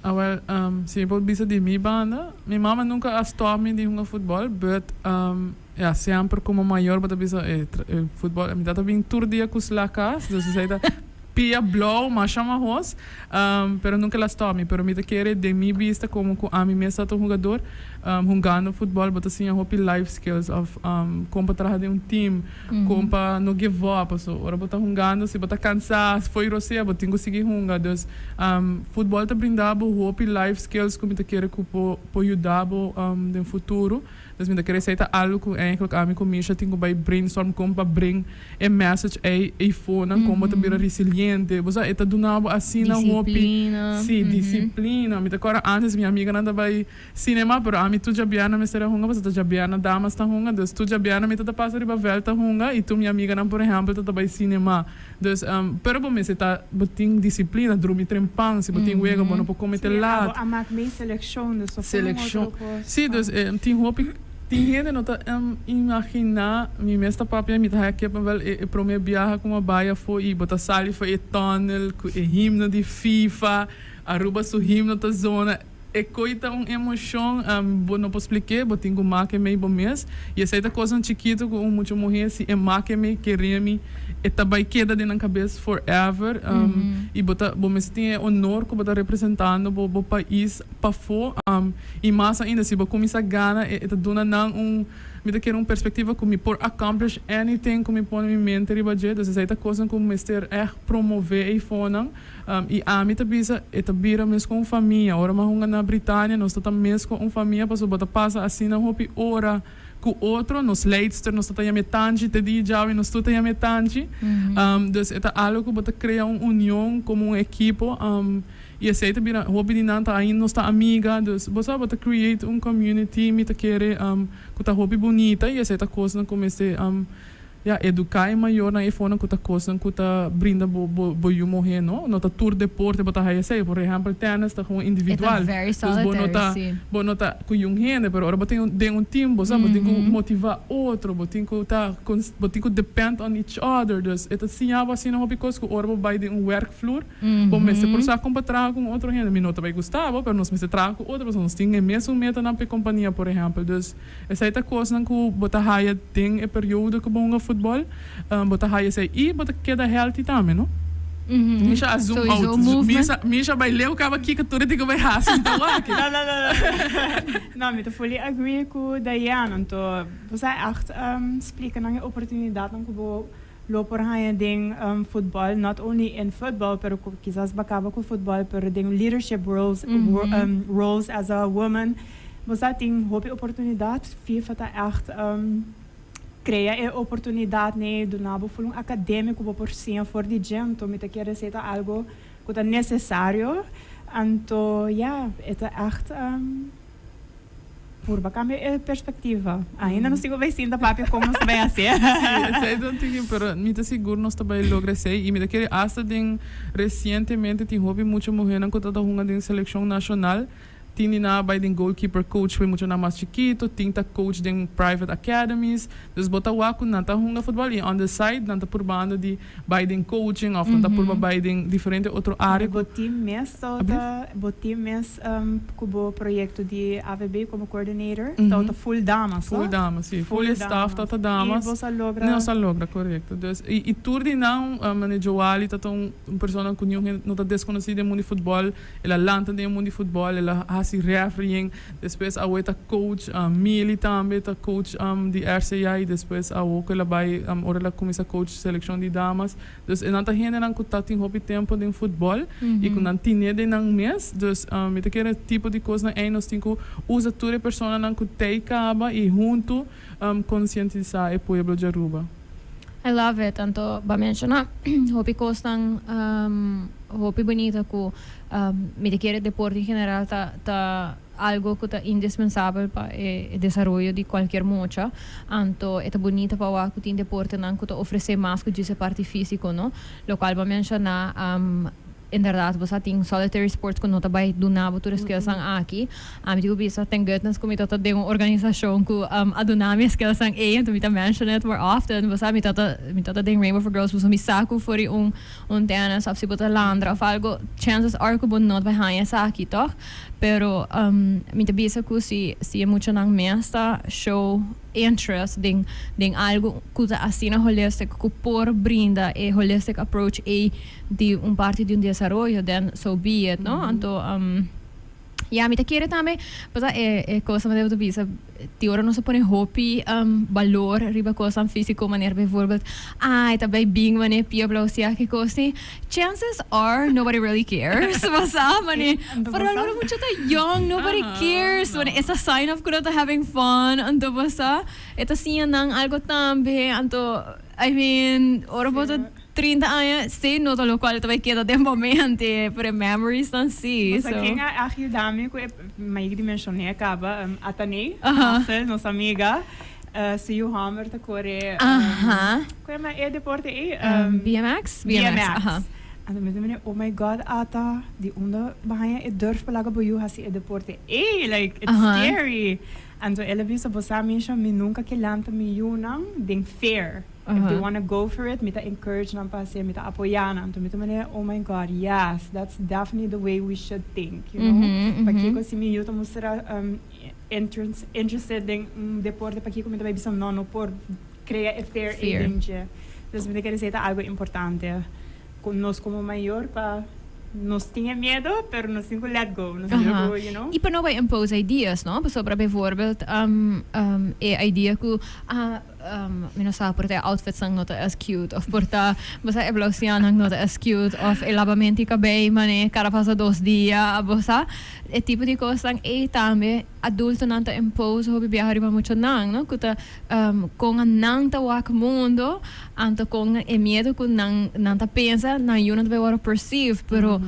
Well, sim, por bisa de minha banda. Minha mama nunca astou me de jogar futebol, but ja, sempre como maior, but bisa futebol. A minha tata vem tour dia com os lacas, dus ze zei Pia Blow, mas chama Ross, pero nunca las tome, pero me querer de minha vista como a mim mesmo tô jogador, jogando futebol, but assim a hope life skills of como para trabalhar de team, como para não give up, so ora botar jogando, se botar cansar, foi você, but tenho que seguir jogar, dus futebol tá brindando hope life skills como te querer po ajudar no futuro. Dus me querer aceitar algo que eigenlijk a mim comigo tenho que brainstorm como para bring a message a phone como te virar resiliente, você está donando assim na hope, sim, disciplina. Me agora antes minha amiga anda vai cinema, pero a mim tu já biana me será hunga, você tu já biana damas tá hunga, dus tu já biana me tá passa riba velta hunga e tu minha amiga não por exemplo tá vai cinema. Dus pero bom me se tá botin disciplina, dormir trempang, se botin wega, bom não pode cometer lá. A maak mee seleção de Seleção. Sim, dus tem hope tem gente não tá imaginar minha mestra papia me tá aqui para ver para me viajar com uma baia foi e botar sali foi tunnel com himno de FIFA Aruba su himno da zona coita emoção não posso explicar but tenho uma que meio bom mês e essa é coisa chiquito com muito morrer se é uma que me querer me tá vai queda dentro da cabeça forever e botar bom mês tem honor que botar representando o país para fora e mais ainda se começar a ganhar tá dando não me quer perspectiva como por accomplish anything como põe em mente riba je dus essa coisa como mister promover e fonan e a mim tá bisa vira mesmo com família ora mas na Britânia nós tá mesmo com família para bota passa assim na hopi ora com outro nos leidster nós tá metade te di já e nós tá metade dus é algo que bota criar união como equipo e aceita bira hobby dinanta ainda nós tá amiga dus você bota create community me tá querer que tá hobby bonita e aceita coisa como esse educar maior na iPhone que tá coisa que tá brinda bo morrer não tá tour deporte bota aí sei por exemplo tennis tá com individual bo nota com um gente pero ora botem um time você botem motivar outro botem que depend on each other dus é assim assim não hobby coisa que ora vai de work floor bom mas se por ça comparar com outro gente me nota vai gostar pero nós se traga com outro nós tem mesmo meta na companhia por exemplo dus essa é a coisa que bota aí tem período que bom futebol bota raia sei e bota queda healthy também não Misha azul out Misha vai ler o cabo aqui que tudo tem que vai raça então aqui não me tô fully agree com Diana então você echt explica na oportunidade não que loper raia ding futebol not only in football pero quizás bacaba com futebol pero ding leadership roles roles as a woman você tem oportunidade FIFA tá echt cria a oportunidade né do nabo for acadêmico por cima for de gente me te quer receita algo que é necessário então é echt por bacana perspectiva ainda não sigo bem sim da papi como se vai ser sei não tenho pero me te seguro nós também logra sei e me te quer hasta den recentemente tem hobby muito morrer na conta da runga de seleção nacional tinha na by den goalkeeper coach foi muito na mais chiquito tinha coach den private academies dus bota waku na tá hunga futebol e on the side na tá por banda de by den coaching of na tá por by den diferente outro área botim mes cubo projeto de AVB como coordinator então tá full damas sim full staff tá damas e você logra não se logra correto dus e turdi não manajoali tá pessoa que não tá desconhecida no mundo de futebol ela lanta no mundo de futebol ela assim refereeing depois a outra coach Mili também tá coach de RCI e depois a outra ela vai ora ela começa a coach seleção de damas dus e não tá gente não que tá tem hobby tempo de futebol e que não tinha de não mês dus me te quer tipo de coisa aí nós tem que usa toda pessoa não que tem acaba e junto conscientizar o povo de Aruba. I love it. Tanto ba mencionar hobby costan hobby bonita que me te quiere deporte en general ta algo que é indispensável para o desenvolvimento de qualquer mocha. Então, é bonita para o que tem deporte não que oferecer mais que essa parte física, não? Lo qual ba mencionar inderdaad basa ting solitary sports kun nota bay dunabo tu skills ang aki digo bisa ten goodness ko mitata ding organisasyon ko adunami skills ang to mita mention it more often basa mitata ding Rainbow for Girls basa misako for un tennis of sibota landra of algo chances are ko bon not bay haya sa aki toch pero mita bisa ko si mucho nang mesta show interest ding algo kuza asina holistic ku por brinda holistic approach de parte de desarrollo then so be it no anto mita quiere também pasa coisa mas devo visa ti ora não se põe hobby valor riba coisa físico maneira bijvoorbeeld também bing wanneer pia blausia que coisa chances are nobody really cares basa mane vooral mucho ta young nobody cares when it's a sign of good having fun anto basa eta siya nang algo também anto I mean ora bota 30 anos, sei no lo qual também queda de momento para memories não sim. Mas quem ajudame com mais que mencionei acaba Atane, nossa amiga, se o Hammer ta corre. Como é deporte BMX. En dan mensen oh my god, Ata, die onder bahaya durf palaga boyu hasi deporte. Like it's scary. En zo elevisa bosamisha mi nunca que lanta mi yunang ding fair. If they want to go for it, mita encourage nam pa siya, mita apoyan nam. Mita mane, oh my god, yes, that's definitely the way we should think, you know. Pakiko si mi yuta musara interested in deporte, pakiko mita baby sam nono por crea a fair edinje. Dus mita quer dizer algo importante. Nós como maior pa nos tinha medo, pero nos tinha let go, you know. E para não vai impose ideas, não? Sobre bijvoorbeeld idea que minasa porta outfits ang nota as cute of porta basta eblausian ang nota as cute of lavamenti cabello mane cara passa 2 dias basta e tipo de coisa ang também adulto não tá impose hobby viajar para muito não, não? Kuta com a não tá wak mundo anto com e medo com não tá pensa na you não vai perceive pero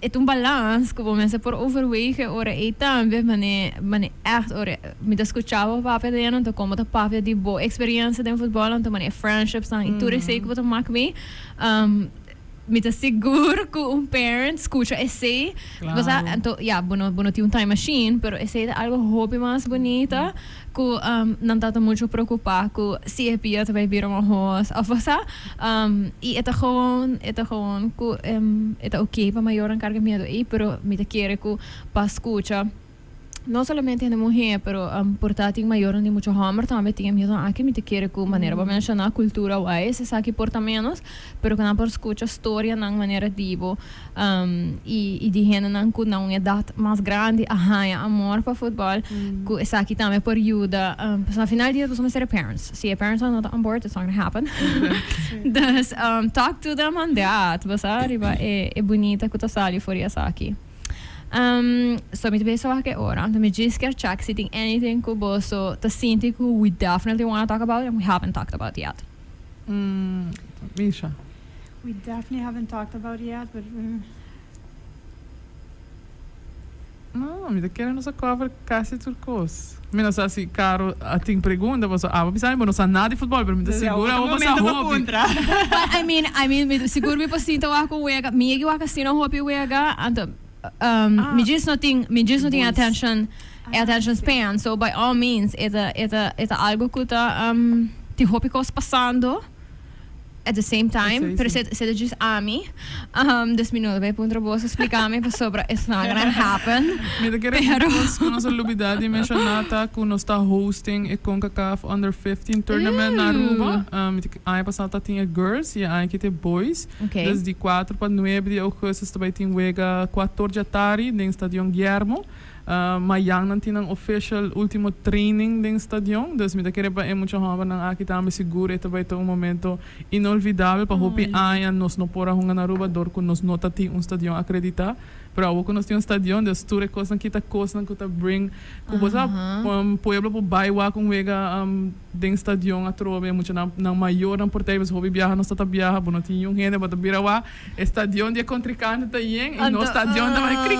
het een balans que mensen por overwegen ora também mane echt ora me escuchava papi dentro então como tá papi de boa experiência de futebol então mane friendships então e tudo isso que você mak me me tá seguro que parent escucha esse você então bueno tem time machine pero esse é algo hobby mais bonita que não tá muito preocupado que se é pia vai vir uma house of você e é gewoon que é ok para maior encargamento aí pero me tá querer que para escucha não somente de mulher, pero portátil maior de muito hammer também tinha medo aqui me te querer com maneira para mencionar cultura wise essa aqui porta menos, pero que não por escuta história na maneira divo e de gente não com uma idade mais grande amor para futebol que essa aqui também por ajuda no final dia vamos ser parents se parents are not on board it's not going to happen dus talk to them on that você arriba é bonita que tá sali for essa aqui so me bem só que ora então me diz que check se tem anything que você tá sentindo que we definitely want to talk about and we haven't talked about yet Misha, we definitely haven't talked about yet but não, me querendo nossa cover quase turcos. Me não sei se caro tem pergunta, você pensar, mas não sabe nada de futebol, mas me segura ou você hobby. I mean me seguro me possível lá com wega, me que waka sino hobby wega, então me just não tem attention span, so by all means é algo que tá te hobby coisa passando at the same time, pero se diz a mim, 10 minutos vai para você explicar-me sobre it's not gonna happen. Me quero com nossa lubidade mencionar que nós está hosting a CONCACAF Under 15 tournament na Aruba. Aí passada tinha girls e aí que tem boys. Dus de 4 para 9 de agosto também tem wega 14 de tarde no Estádio Guillermo. Mayang não tinha official último training no estadião, dus me querer para muito rápido na aqui também seguro это vai ter momento inolvidável para hopi aia nos no pora hunga na Aruba dor com nos nota ti estadião acreditar pero ako nós tínhamos stadion, dus tour coisa kita bring kubosa pueblo po baiwa kung wega ding stadion a trobe muito na maior na portei mas hobby viaja nós tata viaja bono tinha gente bota birawa stadion de contrincante ta yen e no stadion ta vai cri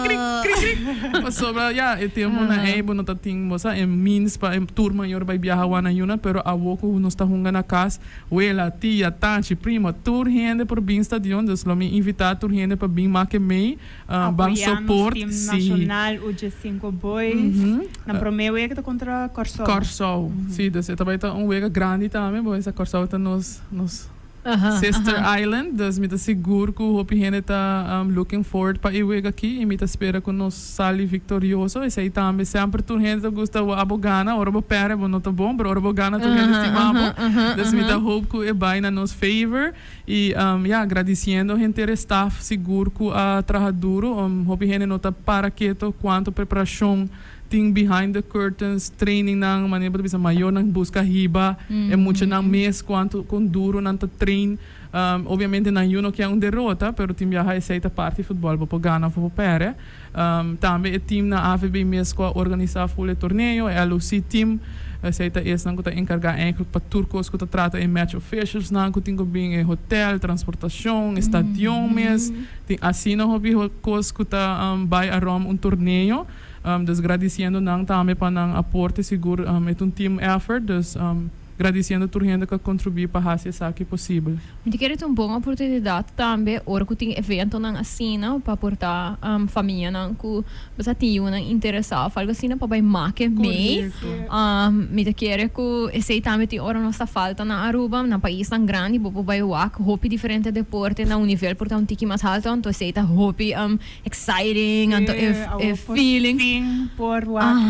mas sobra e tempo na bono ta ting mosa e means pa tour maior vai viaja wana yuna pero awoko nós ta hunga na casa wela tia tanchi prima tour gente por bem stadion dus lo me invitar tour gente para bem make mei bang support team nacional UG5 boys na primeira wega contra Corsol sim dus também tá wega grande também boy essa Corsol tá nos Sister Island, dus me tá seguro que o hopi gente tá looking forward para ir wega aqui e me tá espera que nós sali victorioso e sei também sempre tu gente gosta o abogana ora bo pere bo não tá bom pero ora bo gana tu gente estimamos dus me tá hope que é bem na nos favor e agradecendo gente staff seguro que a trabalha duro hopi gente não tá para quieto quanto preparação thing behind the curtains, training ng maneira bisa maior nang busca riba, é muito nang mês quanto com duro nang train. Obviamente na Juno que é derrota, pero time já aceita parte futebol para ganhar para pere. Também o time na AVB mês que organiza full torneio, é LOC team. Aceita esse não que tá encargar para turcos que tá trata em match officials não que tem que bem em hotel, transportação, estadião mês. Assim não hobby coisas que tá vai a Rome torneio. Dus agradecendo nang também para nang aporte seguro é team effort dus agradecendo a gente que contribui para fazer isso aqui possível. Eu quero ter uma boa oportunidade também, hora que tem evento nang assina para portar família nang que você tem uma interessada, algo assim para vai marque me. Me quero que esse também tem hora nossa falta na Aruba, na país tão grande, para vai wak, hope diferente deporte na nível portar um tiki mais alto, então sei tá hope exciting, então feeling por wak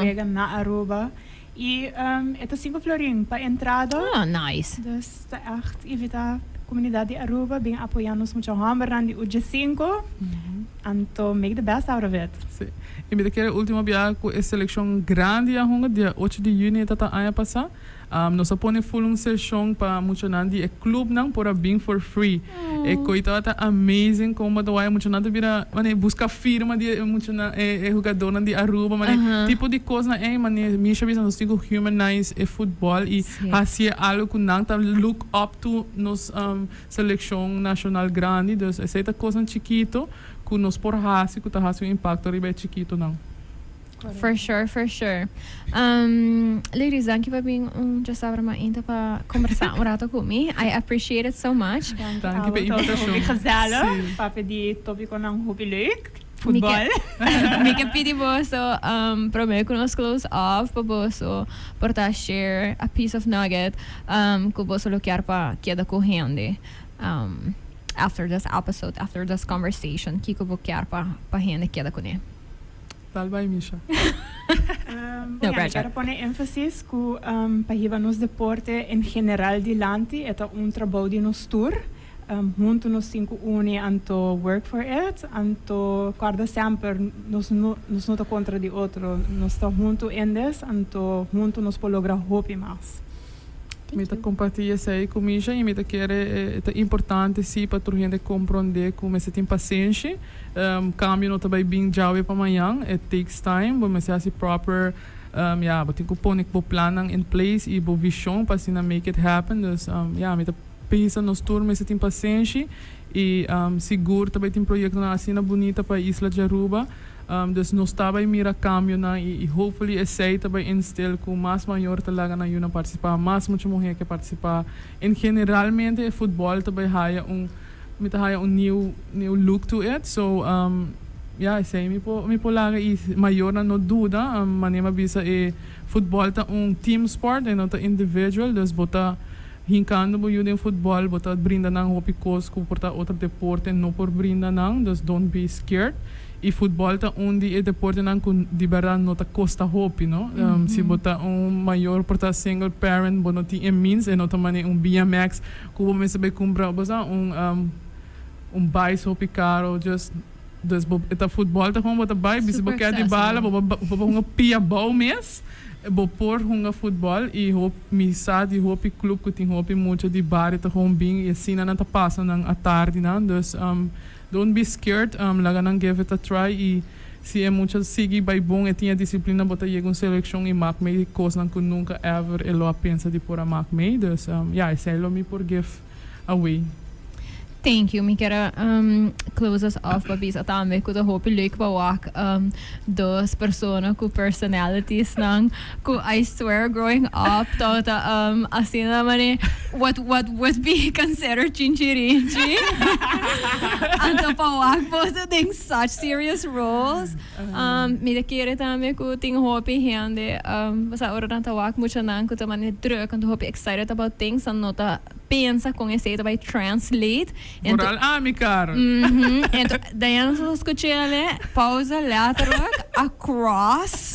wega na Aruba. E é 5 florim para entrada. Nice. Dus de echt evita comunidade de Aruba bem apoiando-nos muito hammer de UG5. Então, make the best out of it. Sim. E me quero última viagem com a seleção grande a hunga dia 8 de junho tá a passar. Nós põe full seleção para muito nandi é clube não para bem for free. É coisa tá amazing como do vai muito nada vira, mane busca firma de muito na é jogador de Aruba, mane tipo de coisa é mane me chama nós digo humanize e futebol e assim algo que não tá look up to nos seleção nacional grande, dus essa coisa chiquito que nos por hasi que tá hasi um impacto ribe chiquito não. For sure. Ladies, thank you for being just para mainta para conversar rato comigo. I appreciate it so much. Dank je pela invitação. Muito gezellig. Para pedir tópico não hobby leuk. Futebol. Me que pedir você para mim que nós close off para você portar share a piece of nugget que você quer para queda correndo. After this episode, after this conversation, que eu quer para gente queda com ele. Tal vai, Misha. Quero pôr ênfase que para nos deporte em geral de lante é trabalho de nos tour. Junto nos 5 uni anto work for it, anto guarda sempre nos não tá contra de outro, nos tá junto em des, anto junto nos pode lograr hope mais. Me compartilha isso aí com Misha e me quer é importante sim para a gente compreender como você tem paciência. Cambio não também bem já para amanhã, it takes time, mas você assim proper tem que pôr o plano in place e a visão para assim make it happen. Dus me pensa nos turnos, você tem paciência e seguro também tem projeto na assim bonita para a Isla de Aruba. Dus nós estava em mira cambio na e hopefully esse também instil com mais maior talaga na yuna participar, mais muita mulher que participar. Em generalmente o futebol também há um new look to it, so sei me po laga e maior na no duda, manema bisa e futebol tá team sport e não tá individual, dus bota hincando bo yun futebol, bota brinda nang hopi kos ko porta outro deporte no por brinda nang, dus don't be scared. E futebol tá onde é deporte não com de verdade não tá costa hopi, no? Se botar maior porta single parent, bo não tem means e não também BMX, como me sabe comprar, bosa bike hopi caro, just dus eta futebol tá como botar bike, se botar de bala, bo pia bal mes, bo por futebol e me sabe hopi clube que tem hopi muito de bar tá com bem e assim não tá passando à tarde, não? Dus don't be scared, lagan give it a try e se é muito seguir by bom e tinha disciplina bota chega uma seleção e maak me coisa que nunca ever elo pensa de por a maak me dus esse é me por give away. Thank you. Me quero close us off, babisa também com o hope leuk bawak dos personas com personalities nang ko I swear growing up tota assim na mane what would be considered chinchirinchi anto bawak both doing such serious roles me de kere também ko ting hope hande basta ora na tawak mucho nang ko tamane druk and hope excited about things and nota pensa com esse vai translate Moral amicar. Então, daí nós escutamos pausa later across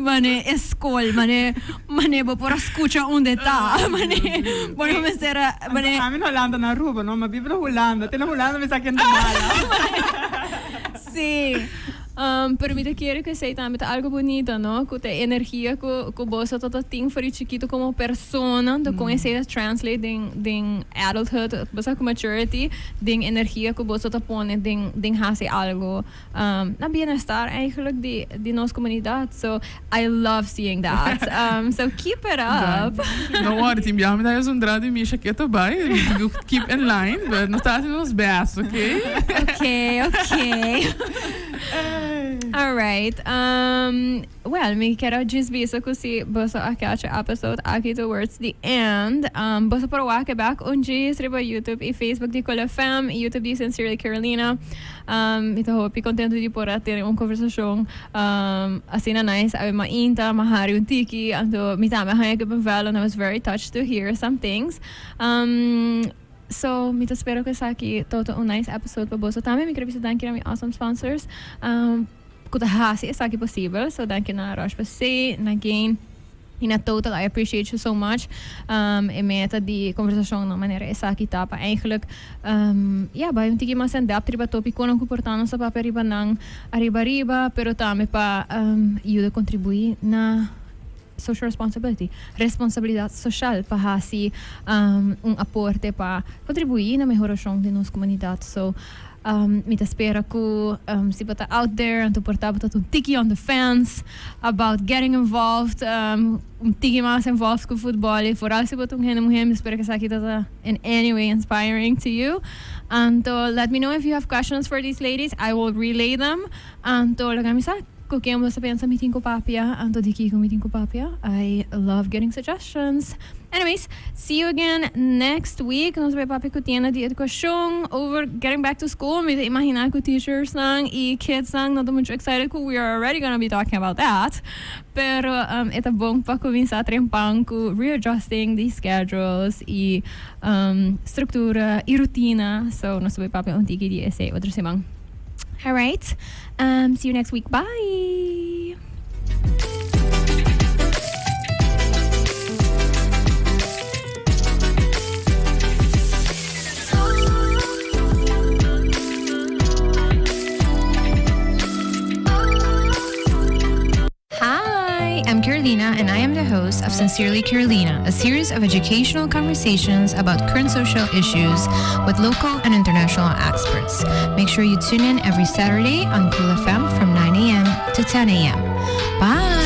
mane escola mane bo por escuta onde tá mane bueno me será mane a mim Holanda na rua não mas vive na Holanda tem na Holanda me saquendo mala sim pero me quiero que sei também algo bonito, ¿no? Que te energia que vos todo tem for chiquito como persona, de conhecer translate den adulthood, vos como maturity, den energia que vos todo pone den hace algo na bienestar eigenlijk de nossa comunidade. So I love seeing that. So keep it up. Não worry, Tim, já me dá um drado e me chaqueta bem. Keep in line, but não está nos best, okay? Okay. All right. Well, me quero desviar que se você acaba o episode aqui towards the end. Você pode walk back onde escreva YouTube e Facebook de Cola Fam, YouTube de Sincerely Carolina. Então, hope contento de poder ter uma conversação assim na nice. Ave mainta, mahari tiki, então me tama hanya que bevelo, and I was very touched to hear some things. So, me espero que essa aqui todo nice episode para você também. Me quero visitar aqui na awesome sponsors. Kuta hasi essa aqui possível. So, thank you na Rosh Passei, na Gain. In a total, I appreciate you so much. E meta de conversação na maneira essa aqui tá para eigenlijk ba yung tigi mas adapt riba topic ko nang comportando sa papel riba nang arriba pero também para ajuda contribuir na social responsibility, responsabilidade social para assim aporte para contribuir na melhoração de nossa comunidade. So me espera que se você out there and portar um tiki on the fence about getting involved, tiki mais involved com futebol e vooral se você mulher, espero que essa aqui está in any way inspiring to you. And let me know if you have questions for these ladies. I will relay them. And lagamisa Kung mo sa pensa meeting ko papia, anto diki ko meeting ko papia. I love getting suggestions. Anyways, see you again next week. Nós vai papi ko tiena di edukasyon over getting back to school. May imaginar ko teachers lang e kids lang. Not much excited ko. We are already gonna be talking about that. Pero ito bong pa ko minsan trempang ko readjusting the schedules e struktura e rutina. So nós vai papi untiki di essay otro semang. All right. See you next week. Bye. Hi, I'm Carolina, and I am the host of Sincerely Carolina, a series of educational conversations about current social issues with local and international experts. Make sure you tune in every Saturday on Cool FM from 9 a.m. to 10 a.m. Bye!